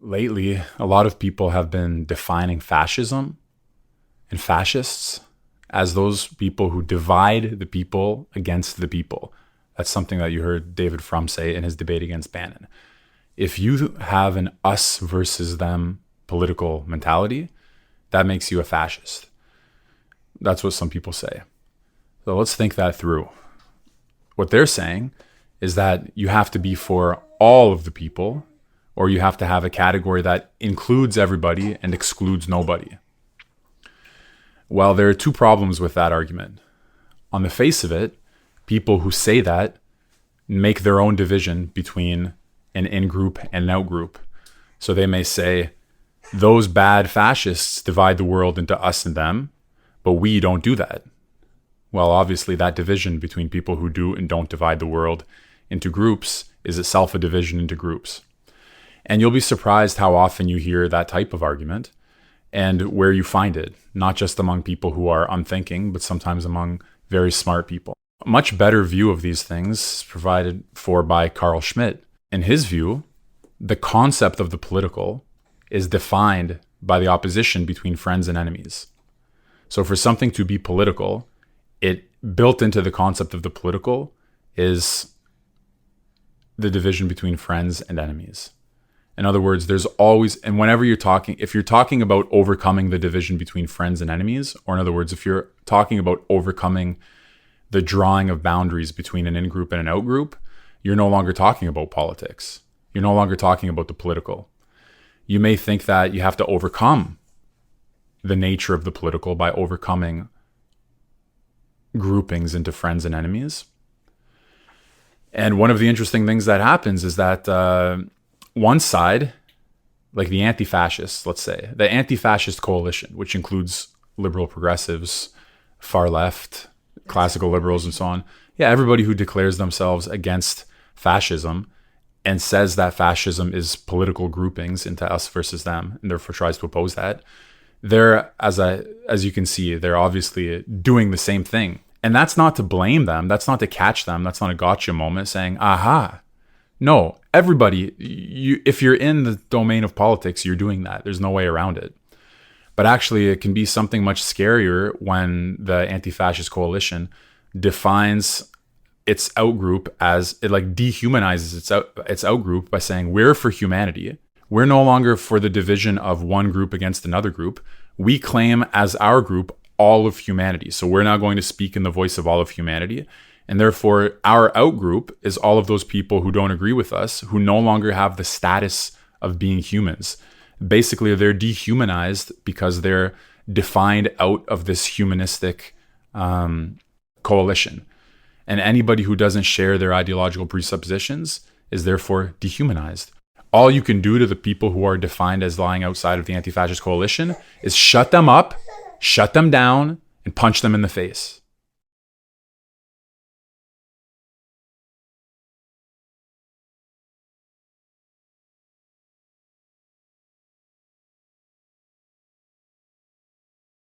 Lately, a lot of people have been defining fascism and fascists as those people who divide the people against the people. That's something that you heard David Frum say in his debate against Bannon. If you have an us versus them political mentality, that makes you a fascist. That's what some people say. So let's think that through. What they're saying is that you have to be for all of the people, or you have to have a category that includes everybody and excludes nobody. Well, there are two problems with that argument. On the face of it, people who say that make their own division between an in-group and an out-group. So they may say, those bad fascists divide the world into us and them, but we don't do that. Well, obviously that division between people who do and don't divide the world into groups is itself a division into groups. And you'll be surprised how often you hear that type of argument and where you find it, not just among people who are unthinking, but sometimes among very smart people. A much better view of these things is provided for by Carl Schmitt. In his view, the concept of the political is defined by the opposition between friends and enemies. So for something to be political, it built into the concept of the political is the division between friends and enemies. In other words, there's always, and whenever you're talking, if you're talking about overcoming the division between friends and enemies, or in other words, if you're talking about overcoming the drawing of boundaries between an in-group and an out-group, you're no longer talking about politics. You're no longer talking about the political. You may think that you have to overcome the nature of the political by overcoming groupings into friends and enemies. And one of the interesting things that happens is that one side, like the anti-fascists, let's say, the anti-fascist coalition, which includes liberal progressives, far left, classical liberals, and so on. Yeah, everybody who declares themselves against fascism and says that fascism is political groupings into us versus them, and therefore tries to oppose that. They're, as you can see, they're obviously doing the same thing. And that's not to blame them. That's not to catch them. That's not a gotcha moment saying, aha. No, everybody, if you're in the domain of politics, you're doing that. There's no way around it. But actually, it can be something much scarier when the anti-fascist coalition defines its outgroup as, it like dehumanizes its outgroup by saying, we're for humanity. We're no longer for the division of one group against another group. We claim as our group all of humanity. So we're now going to speak in the voice of all of humanity. And therefore, our outgroup is all of those people who don't agree with us, who no longer have the status of being humans. Basically, they're dehumanized because they're defined out of this humanistic coalition. And anybody who doesn't share their ideological presuppositions is therefore dehumanized. All you can do to the people who are defined as lying outside of the anti-fascist coalition is shut them up, shut them down, and punch them in the face.